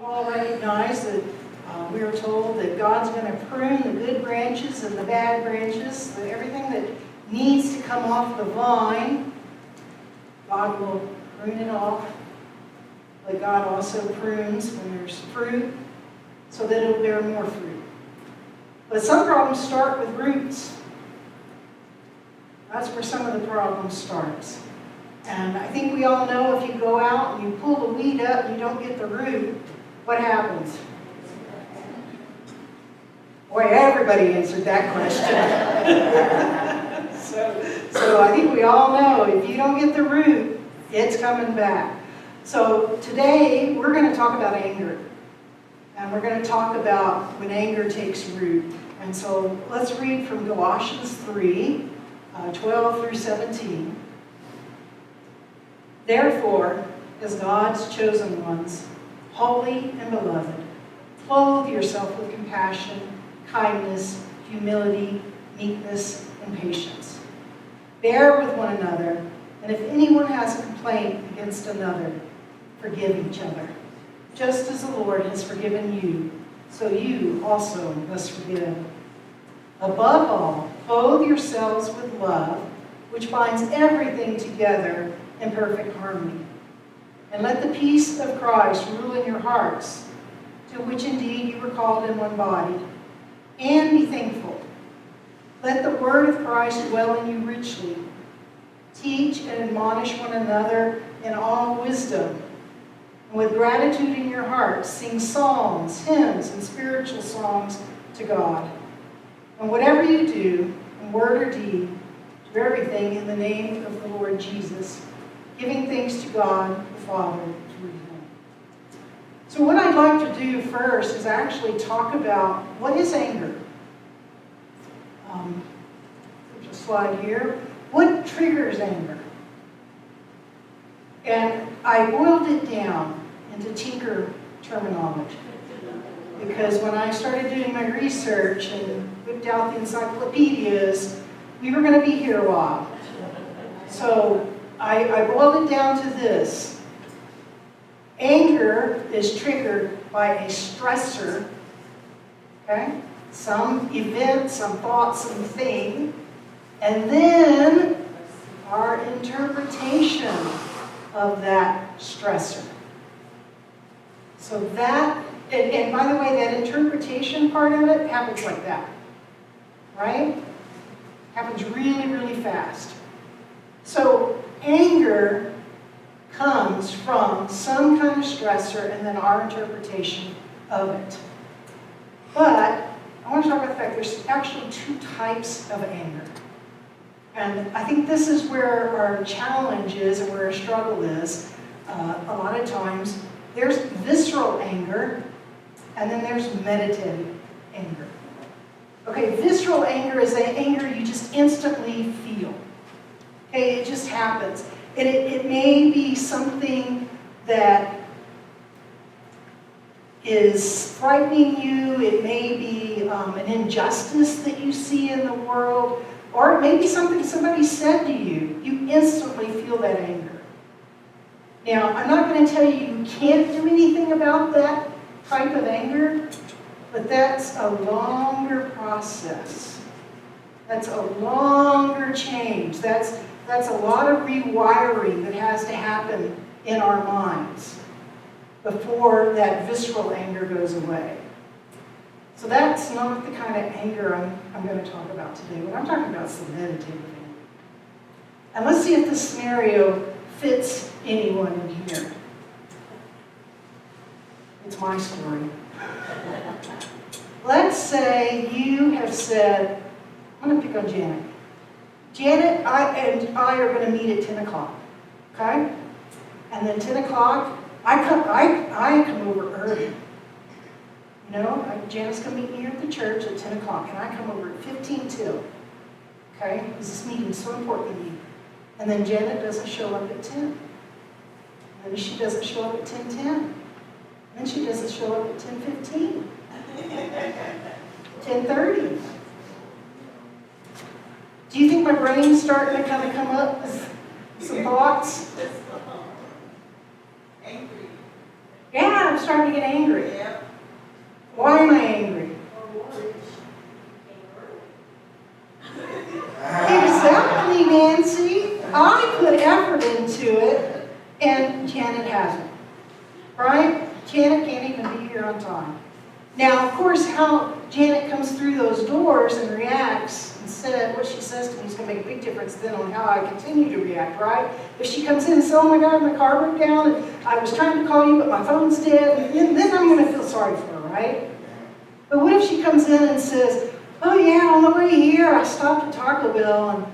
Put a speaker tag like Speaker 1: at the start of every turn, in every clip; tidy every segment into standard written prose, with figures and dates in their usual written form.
Speaker 1: all recognize that we are told that God's going to prune the good branches and the bad branches, that everything that needs to come off the vine, God will prune it off. But God also prunes when there's fruit, so that it'll bear more fruit. But some problems start with roots. That's where some of the problems starts. And I think we all know if you go out and you pull the weed up and you don't get the root, what happens? Boy, everybody answered that question. so I think we all know if you don't get the root, it's coming back. So today we're going to talk about anger. And we're going to talk about when anger takes root. And so let's read from Colossians 3, 12 through 17. Therefore, as God's chosen ones, holy and beloved, clothe yourself with compassion, kindness, humility, meekness, and patience. Bear with one another, and if anyone has a complaint against another, forgive each other. Just as the Lord has forgiven you, so you also must forgive. Above all, clothe yourselves with love, which binds everything together in perfect harmony. And let the peace of Christ rule in your hearts, to which indeed you were called in one body. And be thankful. Let the word of Christ dwell in you richly. Teach and admonish one another in all wisdom. And with gratitude in your hearts, sing psalms, hymns, and spiritual songs to God. And whatever you do, in word or deed, do everything in the name of the Lord Jesus, giving thanks to God the Father through him. So what I'd like to do first is actually talk about what is anger. There's a slide here. What triggers anger? And I boiled it down into tinker terminology. Because when I started doing my research and whipped out the encyclopedias, we were going to be here a while. So I boiled it down to this. Anger is triggered by a stressor, okay? Some event, some thought, some thing, and then our interpretation of that stressor. So that, and by the way, that interpretation part of it happens like that, right? Happens really, really fast. So anger comes from some kind of stressor and then our interpretation of it. But I want to talk about the fact there's actually two types of anger. And I think this is where our challenge is and where our struggle is. A lot of times, there's visceral anger, and then there's meditative anger. Okay, visceral anger is the anger you just instantly feel. Okay, it just happens. And it may be something that is frightening you. It may be an injustice that you see in the world. Or it may be something somebody said to you. You instantly feel that anger. Now, I'm not going to tell you you can't do anything about that type of anger, but that's a longer process. That's a longer change. That's a lot of rewiring that has to happen in our minds before that visceral anger goes away. So that's not the kind of anger I'm going to talk about today. What I'm talking about is the meditative anger. And let's see if this scenario fits anyone in here. It's my story. Let's say you have said, I'm going to pick on Janet. Janet and I are going to meet at 10 o'clock, okay? And then 10 o'clock, I come over early. You know, Janet's going to meet me here at the church at 10 o'clock, and I come over at 15 till, okay? Because this meeting's so important to me. And then Janet doesn't show up at 10. And then she doesn't show up at 10:10. And then she doesn't show up at 10:15. 10:30. Do you think my brain's starting to kind of come up with some thoughts?
Speaker 2: Angry.
Speaker 1: Yeah, I'm starting to get angry. Why am I angry? Exactly, Nancy. I put effort into it, and Janet hasn't. Right? Janet can't even be here on time. Now, of course, how Janet comes through those doors and reacts and what she says to me is going to make a big difference then on how I continue to react, right? If she comes in and says, oh my God, my car broke down, and I was trying to call you, but my phone's dead, and then I'm going to feel sorry for her, right? But what if she comes in and says, oh yeah, on the way here, I stopped at Taco Bell and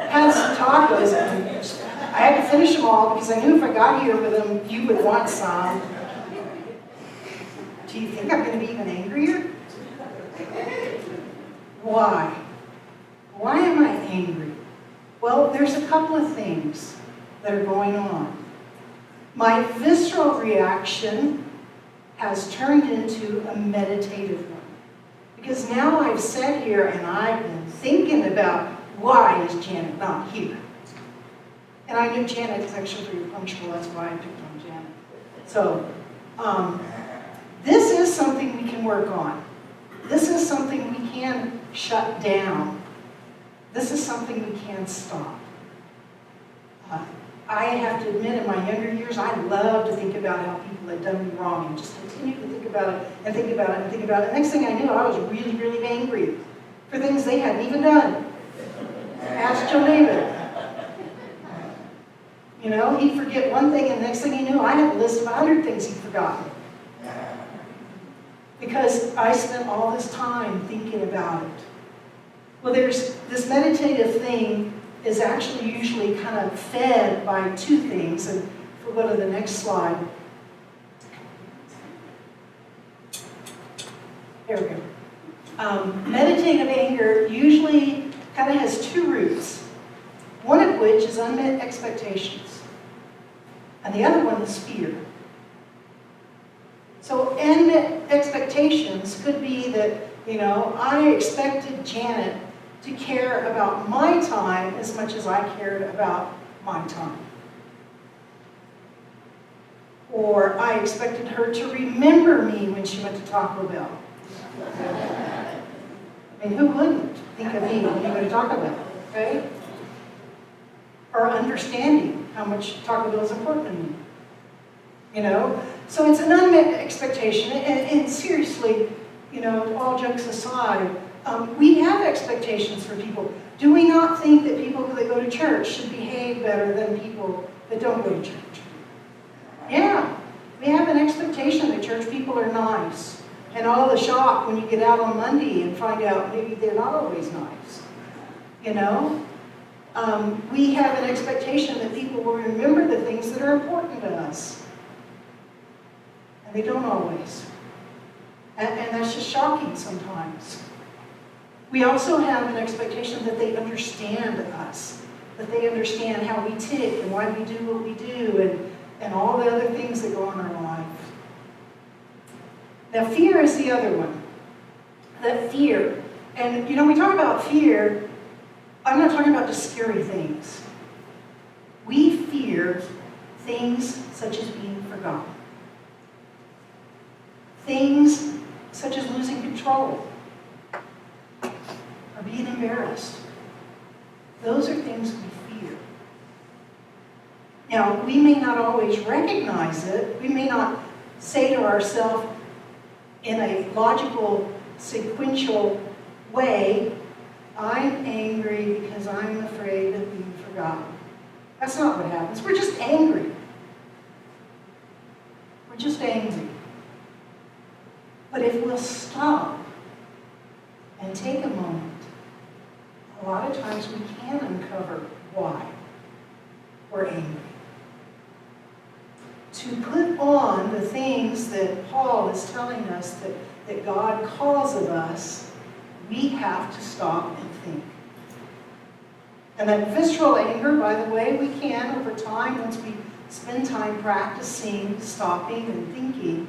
Speaker 1: had some tacos, and I had to finish them all because I knew if I got here with them, you would want some. Do you think I'm going to be even angrier? Why? Why am I angry? Well, there's a couple of things that are going on. My visceral reaction has turned into a meditative one. Because now I've sat here and I've been thinking about why is Janet not here? And I knew Janet is actually pretty punctual, that's why I picked on Janet. So, this is something we can work on. This is something we can shut down. This is something we can stop. I have to admit, in my younger years, I loved to think about how people had done me wrong and just continue to think about it and think about it and think about it. The next thing I knew, I was really, really angry for things they hadn't even done. Ask Joe David. You know, he'd forget one thing, and the next thing he knew, I had a list of 100 things he'd forgotten. Because I spent all this time thinking about it. Well, there's this meditative thing is actually usually kind of fed by two things. And if we go to the next slide. There we go. Meditative anger usually kind of has two roots. One of which is unmet expectations. And the other one is fear. So unmet expectations could be that, you know, I expected Janet to care about my time as much as I cared about my time. Or I expected her to remember me when she went to Taco Bell. I mean, who wouldn't think of me when you go to Taco Bell, okay? Or understanding how much Taco Bell is important to me. You know? So it's an unmet expectation, and seriously, you know, all jokes aside, we have expectations for people. Do we not think that people that go to church should behave better than people that don't go to church? Yeah, we have an expectation that church people are nice. And all the shock when you get out on Monday and find out maybe they're not always nice. You know? We have an expectation that people will remember the things that are important to us. And they don't always. And that's just shocking sometimes. We also have an expectation that they understand us, that they understand how we tick and why we do what we do and all the other things that go on in our life. Now, fear is the other one. That fear. And, you know, we talk about fear, I'm not talking about just scary things. We fear things such as being forgotten. Things such as losing control. Or being embarrassed. Those are things we fear. Now, we may not always recognize it. We may not say to ourselves in a logical, sequential way, I'm angry because I'm afraid of being forgotten. That's not what happens. We're just angry. We're just angry. But if we'll stop and take a moment, a lot of times we can uncover why we're angry. To put on the things that Paul is telling us that God calls of us, we have to stop and think. And that visceral anger, by the way, we can over time, once we spend time practicing stopping and thinking,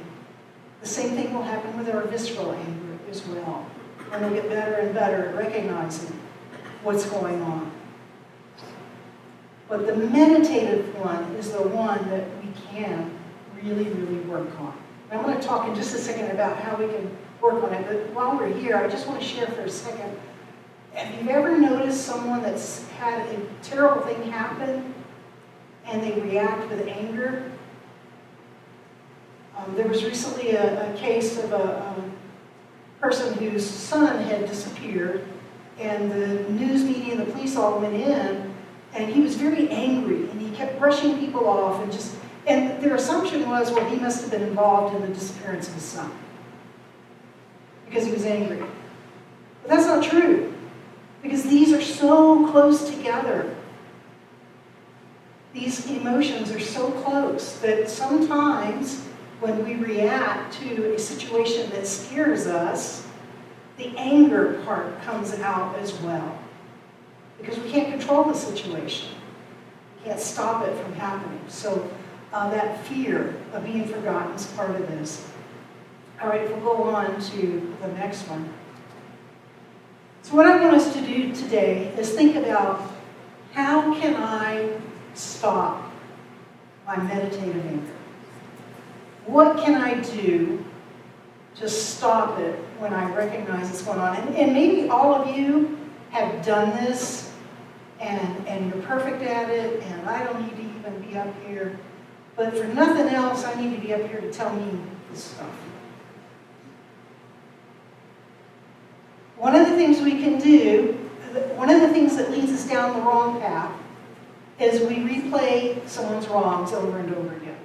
Speaker 1: the same thing will happen with our visceral anger as well. And we'll get better and better at recognizing what's going on. But the meditative one is the one that we can really, really work on. I'm going to talk in just a second about how we can work on it, but while we're here, I just want to share for a second. Have you ever noticed someone that's had a terrible thing happen and they react with anger? There was recently a case of a person whose son had disappeared, and the news media and the police all went in, and he was very angry, and he kept brushing people off, and their assumption was, well, he must have been involved in the disappearance of his son because he was angry. But that's not true, because these are so close together. These emotions are so close that sometimes when we react to a situation that scares us, the anger part comes out as well. Because we can't control the situation. We can't stop it from happening. So that fear of being forgotten is part of this. All right, if we'll go on to the next one. So what I want us to do today is think about, how can I stop my meditative anger? What can I do to stop it when I recognize it's going on? And maybe all of you have done this, and you're perfect at it, and I don't need to even be up here. But for nothing else, I need to be up here to tell me this stuff. One of the things we can do, one of the things that leads us down the wrong path, is we replay someone's wrongs over and over again.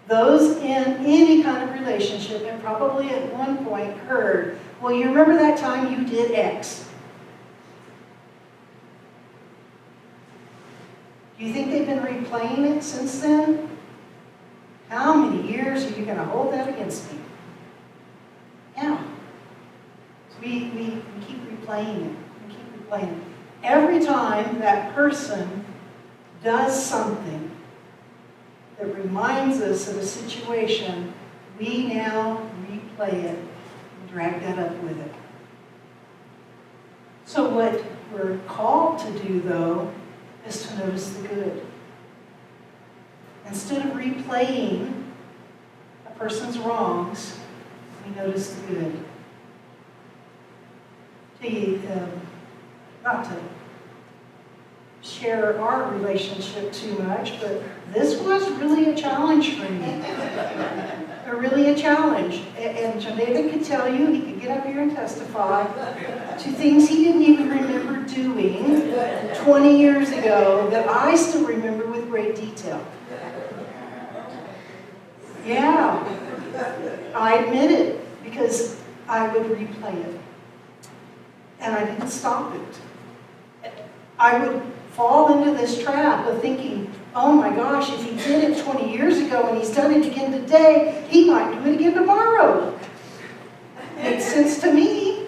Speaker 1: Those in any kind of relationship have probably at one point heard, well, you remember that time you did X? Do you think they've been replaying it since then? How many years are you going to hold that against me? Yeah. So we keep replaying it. We keep replaying it. Every time that person does something that reminds us of a situation, we now replay it and drag that up with it. So what we're called to do, though, is to notice the good. Instead of replaying a person's wrongs, we notice the good. Not to share our relationship too much, but this was really a challenge for me. Really a challenge. And John David could tell you, he could get up here and testify to things he didn't even remember doing 20 years ago that I still remember with great detail. Yeah, I admit it, because I would replay it. And I didn't stop it. I would fall into this trap of thinking, oh my gosh, if he did it 20 years ago and he's done it again today, he might do it again tomorrow. Makes sense to me.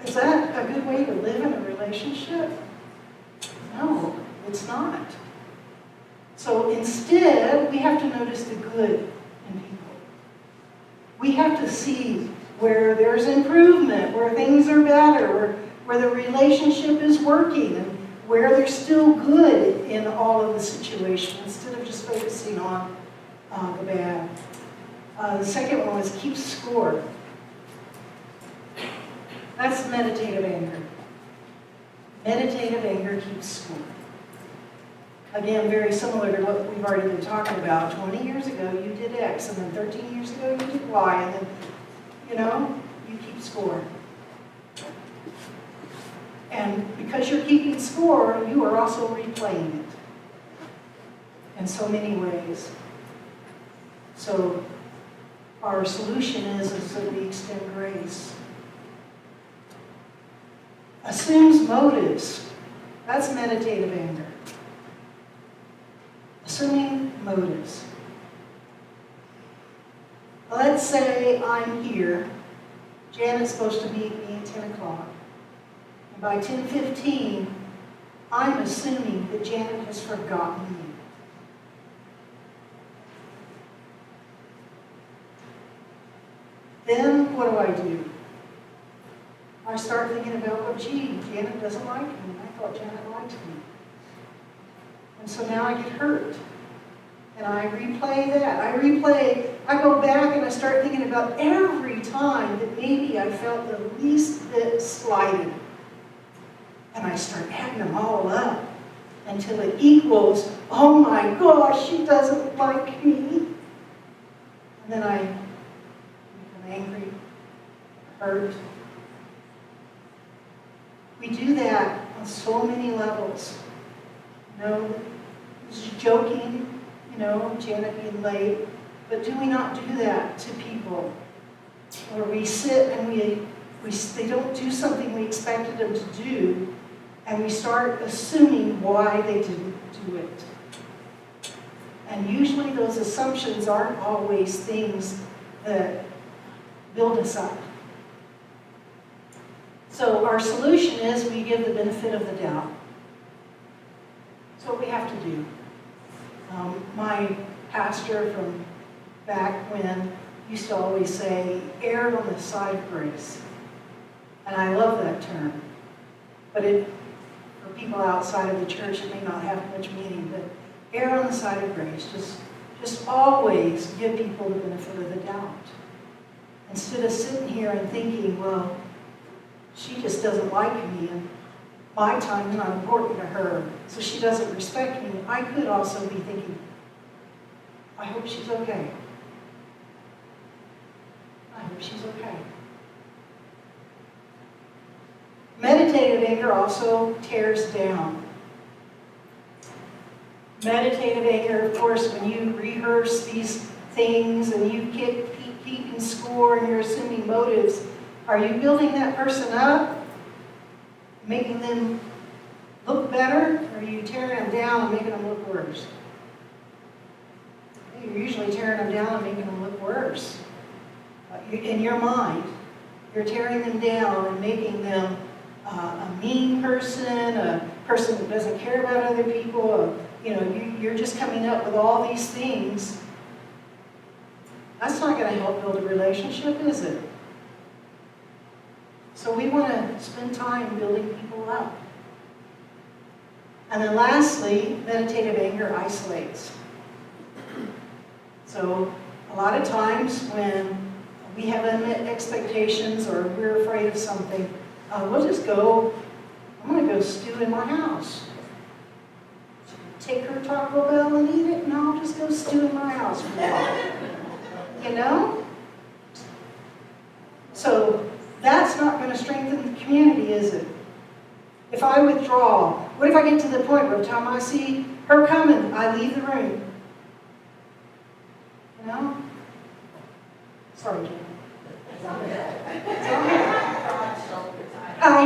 Speaker 1: Is that a good way to live in a relationship? No, it's not. So instead, we have to notice the good in people. We have to see where there's improvement, where things are better, where the relationship is working, and where there's still good in all of the situation, instead of just focusing on the bad. The second one is keep score. That's meditative anger. Meditative anger keeps score. Again, very similar to what we've already been talking about. 20 years ago, you did X, and then 13 years ago, you did Y, and then, you keep score. And because you're keeping score, you are also replaying it in so many ways. So our solution is that we extend grace. Assumes motives. That's meditative anger. Assuming motives. Let's say I'm here. Janet's supposed to meet me at 10 o'clock. And by 10:15, I'm assuming that Janet has forgotten me. Then what do? I start thinking about, well, gee, Janet doesn't like me. I thought Janet liked me. And so now I get hurt. And I replay that. I go back and I start thinking about every time that maybe I felt the least bit slighted. And I start adding them all up until it equals, oh my gosh, she doesn't like me. And then I become angry, hurt. We do that on so many levels. Just joking, Janet being late. But do we not do that to people? Or we sit and they don't do something we expected them to do, and we start assuming why they didn't do it. And usually those assumptions aren't always things that build us up. So our solution is we give the benefit of the doubt. That's what we have to do. My pastor from back when used to always say, err on the side of grace. And I love that term. But for people outside of the church, it may not have much meaning, but err on the side of grace. Just always give people the benefit of the doubt. Instead of sitting here and thinking, well, she just doesn't like me, and my time is not important to her, so she doesn't respect me. I could also be thinking, I hope she's okay. I hope she's okay. Meditative anger also tears down. Meditative anger, of course, when you rehearse these things and you keep keeping score and you're assuming motives, are you building that person up, making them look better, or are you tearing them down and making them look worse? You're usually tearing them down and making them look worse. In your mind, you're tearing them down and making them a mean person, a person that doesn't care about other people. You're just coming up with all these things. That's not going to help build a relationship, is it? So we want to spend time building people up. And then lastly, meditative anger isolates. So a lot of times when we have unmet expectations or we're afraid of something, I'm going to go stew in my house. Take her Taco Bell and eat it, and I'll just go stew in my house for a while. So that's not going to strengthen the community, is it? If I withdraw, what if I get to the point where the time I see her coming, I leave the room? Sorry, Jen. I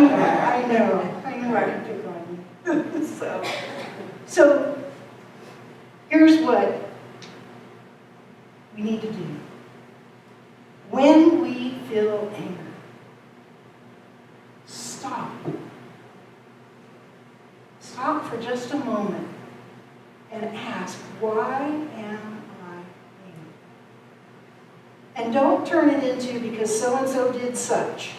Speaker 1: know I can pick on you. So here's what we need to do. When we feel anger, stop. Stop for just a moment and ask, why am I angry? And don't turn it into because so-and-so did such.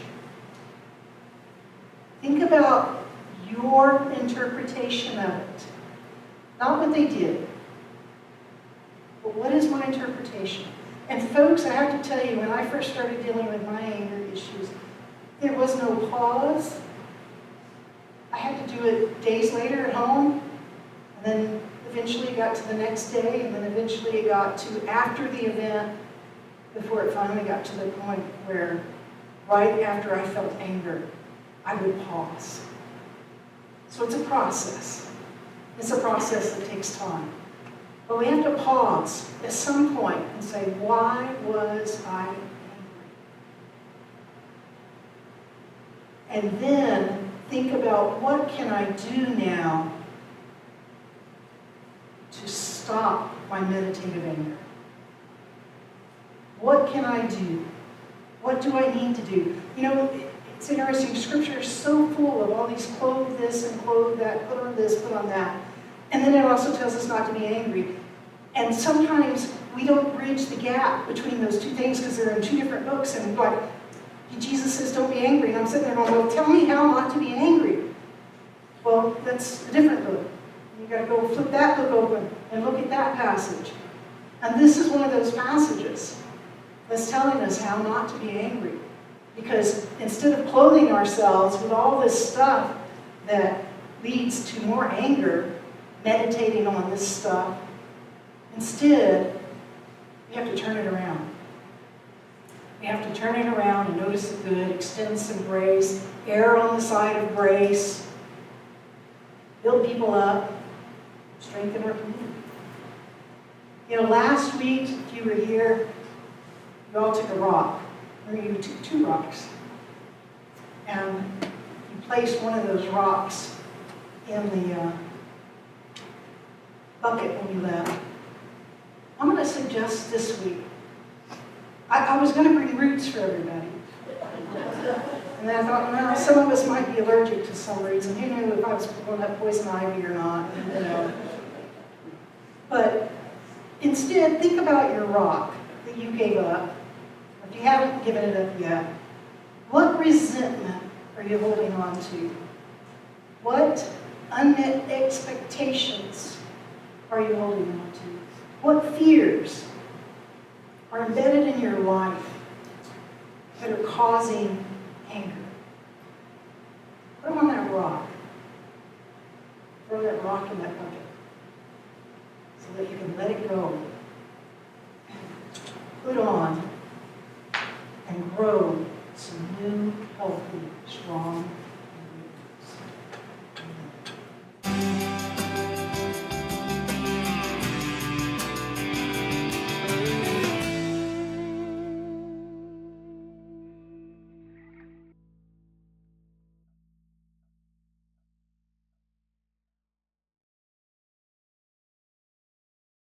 Speaker 1: Think about your interpretation of it. Not what they did, but what is my interpretation? And folks, I have to tell you, when I first started dealing with my anger issues, there was no pause. I had to do it days later at home, and then eventually it got to the next day, and then eventually it got to after the event, before it finally got to the point where right after I felt anger, I would pause. So it's a process. It's a process that takes time. But we have to pause at some point and say, why was I angry? And then think about, what can I do now to stop my meditative anger? What can I do? What do I need to do? It's interesting, Scripture is so full of all these clothe this and clothe that, put on this, put on that. And then it also tells us not to be angry. And sometimes we don't bridge the gap between those two things because they're in two different books. And Jesus says, don't be angry. And I'm sitting there going, well, tell me how not to be angry. Well, that's a different book. You've got to go flip that book open and look at that passage. And this is one of those passages that's telling us how not to be angry. Because instead of clothing ourselves with all this stuff that leads to more anger, meditating on this stuff, instead, we have to turn it around. We have to turn it around and notice the good, extend some grace, err on the side of grace, build people up, strengthen our community. Last week, if you were here, you all took a rock, or you took 2 rocks, and you placed one of those rocks in the bucket when you left. I'm going to suggest this week, I was going to bring roots for everybody. And then I thought, well, some of us might be allergic to some roots, and who knew if I was pulling up poison ivy or not, But instead, think about your rock that you gave up. If you haven't given it up yet, what resentment are you holding on to? What unmet expectations are you holding on to? What fears are embedded in your life that are causing anger? Put them on that rock. Throw that rock in that bucket so that you can let it go. Put on and grow